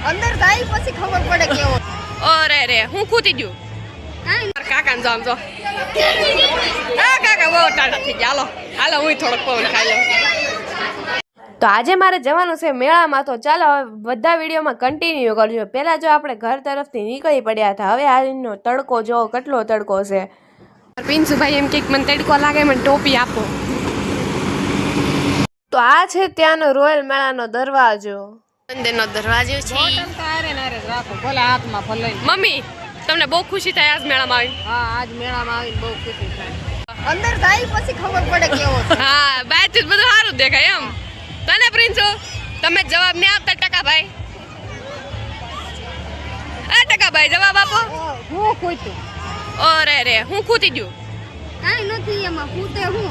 અંદર જાય પછી ખબર પડે કેવો. અરે રે હું ખૂતી ગયું. કાકાને જામ જો. આ કાકા બહુ ટાટા થઈ ગયા. હાલો હું થોડોક પવન ખાઈ લઉં. તો આજે મારે જવાનું છે મેળામાં, તો ચાલો હવે બધા વિડીયોમાં કન્ટિન્યુ કરજો. પહેલાં જો આપણે ઘર તરફથી નીકળી પડ્યા હતા, હવે આનો તડકો જો કેટલો તડકો છે. પિન્સુભાઈ એમ કે મને તડકો લાગે, મને ટોપી આપો. તો આ છે ત્યાંનો રોયલ મેળાનો દરવાજો. મંદિરનો દરવાજો છે. મમ્મી તમને બહુ ખુશી થાય આજ મેળામાં આવી? હા, આજ મેળામાં આવીને બહુ ખુશી થાય. અંદર જાય પછી ખબર પડે કેવો. હા, બહારથી બધું સારું દેખાય એમ. તને પ્રિન્સુ તમે જવાબ નહીં આપતા ટકાભાઈ? ટકાભાઈ જવાબ આપો. હું ખોટું. અરે રે હું ખૂતી ગયું. કાઈ નથી એમાં ખૂતે હું.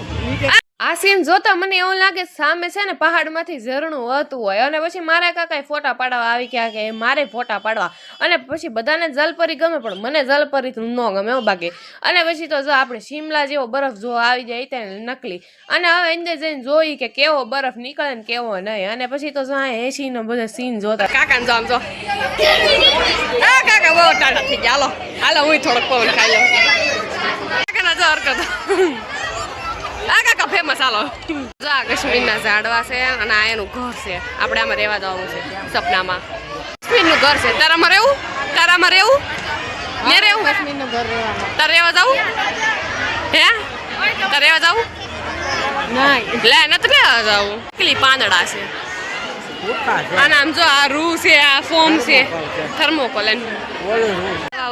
આ સીન જોતા મને એવું લાગે સામે છે ને પહાડમાંથી ઝરણું વહતું હોય, અને પછી મારા કાકાએ ફોટા પાડવા આવી ગયા કે મારે ફોટા પાડવા, અને પછી બધાને જલપરી ગમે પણ મને જલપરી ન ગમે એવું બાકી. અને પછી તો જો આપણે શિમલા જેવો બરફ જો આવી જાય ત્યાં નકલી, અને હવે અંદર જઈને જોઈ કે કેવો બરફ નીકળે ને કેવો નહીં. અને પછી તો જો આ એસી નો બધા સીન જોતા કાકાને જો આમ જો. આ કાકા બહુ ટાટા થઈ ગયા. હાલો હું થોડોક પવન ખાઈ લઉં. કાકાના જો હરકત. આ કાકા ફેમસ. હાલો જો આ કાશ્મીરના ઝાડવા છે અને આ એનું ઘર છે. આપણે આમાં રહેવા જવાનું છે સપનામાં. કાશ્મીરનું ઘર છે. તારામાં રહેવું? તારામાં રહેવું? ને રહેવું? કાશ્મીરનું ઘર રહેવાનું. તારે રહેવા જવું? હે તારે રહેવા જવું? નહીં લે નથી રહેવા જવું. કેટલી પાંદડા છે. અને આમ જો આ રૂ છે, આ ફોર્મ છે, થર્મોકોલ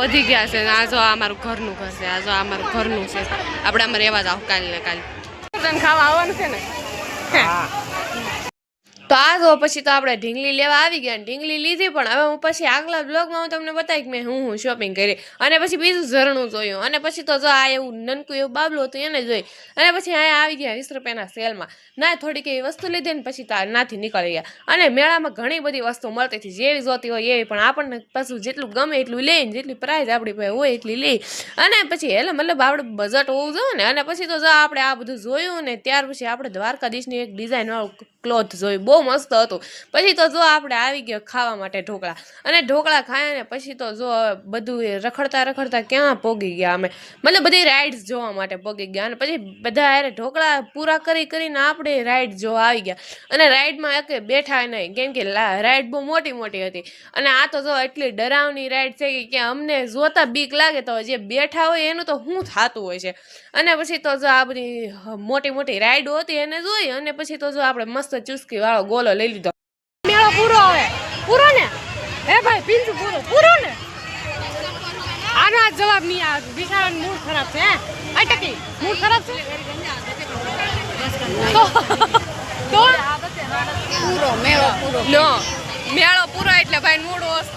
વધી ગયા છે. આ જો આ મારું ઘરનું ઘર છે. આ જો આ મારું ઘરનું છે. આપણે આમાં રહેવા જાવ કાલ ને કાલ. ખાવા આવવાનું છે ને. તો આ જો પછી તો આપણે ઢીંગલી લેવા આવી ગયા. ઢીંગલી લીધી, પણ હવે હું પછી આગલા બ્લોગમાં હું તમને બતાવી કે મેં હું શોપિંગ કરી. અને પછી બીજું ઝરણું જોયું. અને પછી તો જો આ એવું નનકું એવું બાબલું હતું એને જોઈ. અને પછી અહીંયા આવી ગયા 20 રૂપિયાના સેલમાં. ના થોડીક એવી વસ્તુ લીધી ને પછી તો નાથી નીકળી ગયા. અને મેળામાં ઘણી બધી વસ્તુ મળતી હતી, જેવી જોતી હોય એવી. પણ આપણને પાછું જેટલું ગમે એટલું લઈને, જેટલી પ્રાઇઝ આપણી પાસે હોય એટલી લઈ. અને પછી એટલે મતલબ આપણે બજેટ હોવું જોઈએ ને. અને પછી તો જો આપણે આ બધું જોયું ને ત્યાર પછી આપણે દ્વારકાધીશની એક ડિઝાઇન વાળું ક્લોથ જોયું, બહુ મસ્ત હતું. પછી તો જો આપણે આવી ગયા ખાવા માટે ઢોકળા. અને ઢોકળા ખાયા ને પછી તો જો બધું રખડતા રખડતા ક્યાં પોગી ગયા અમે, મતલબ બધી રાઇડ્સ જોવા માટે પોગી ગયા. અને પછી બધા અરે ઢોકળા પૂરા કરીને આપણે રાઇડ જોવા આવી ગયા. અને રાઇડમાં એક બેઠા નહીં, કેમ કે રાઇડ બહુ મોટી મોટી હતી. અને આ તો જો એટલી ડરાવની રાઇડ છે કે અમને જોતા બીક લાગે, તો જે બેઠા હોય એનું તો શું થતું હોય છે. અને પછી તો જો આ બધી મોટી મોટી રાઇડો હતી એને જોઈ. અને પછી તો જો આપણે મસ્ત ચુસ્કી વાળો ગોલો લઈ લીધો. મેળો પૂરો હવે પૂરો ને? હે ભાઈ પિન્સુ પૂરો ને? આનો આ જવાબ નહીં આવે. બિચારાનો મૂડ ખરાબ છે. આ ટકી મૂડ ખરાબ છે તો પૂરો મેળો પૂરો. નો મેળો પૂરો એટલે ભાઈ મૂડ ઓછ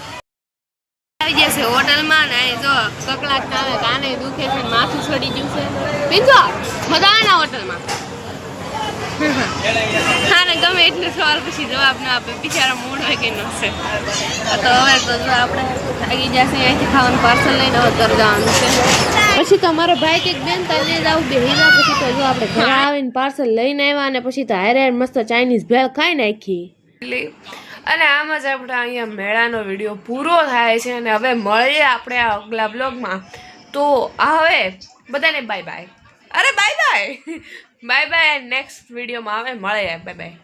આવી જશે હોટલમાં. ને જો કકળાટ ના આવે, કાને દુખે છે, માથું છોડી ગયું છે. પિન્સુ મજા આવે ને હોટલમાં? હા ને ગમે એટલે સવાલ પછી જવાબ ના આપે. બિચારા મૂડ હોય કે ન છે. તો હવે તો જો આપણે થાકી જશે અહીંથી ખાવાનું પાર્સલ લઈને હવે ઘર જવાનું છે. પછી તો અમારો ભાઈ કે બેન તને જ આવું બેહી જા. પછી તો જો આપણે ઘરે આવીને પાર્સલ લઈને આવ્યા. અને પછી તો હારે મસ્ત ચાઇનીઝ ભેળ ખાઈ નાખી. અને આમ જ આપણે અહીંયા મેળાનો વિડીયો પૂરો થાય છે. અને હવે મળીએ આપણે આગલા બ્લોગમાં. તો હવે બધાને બાય બાય. અરે bye bye bye bye. Next વિડીયોમાં આવે મળે. Bye bye.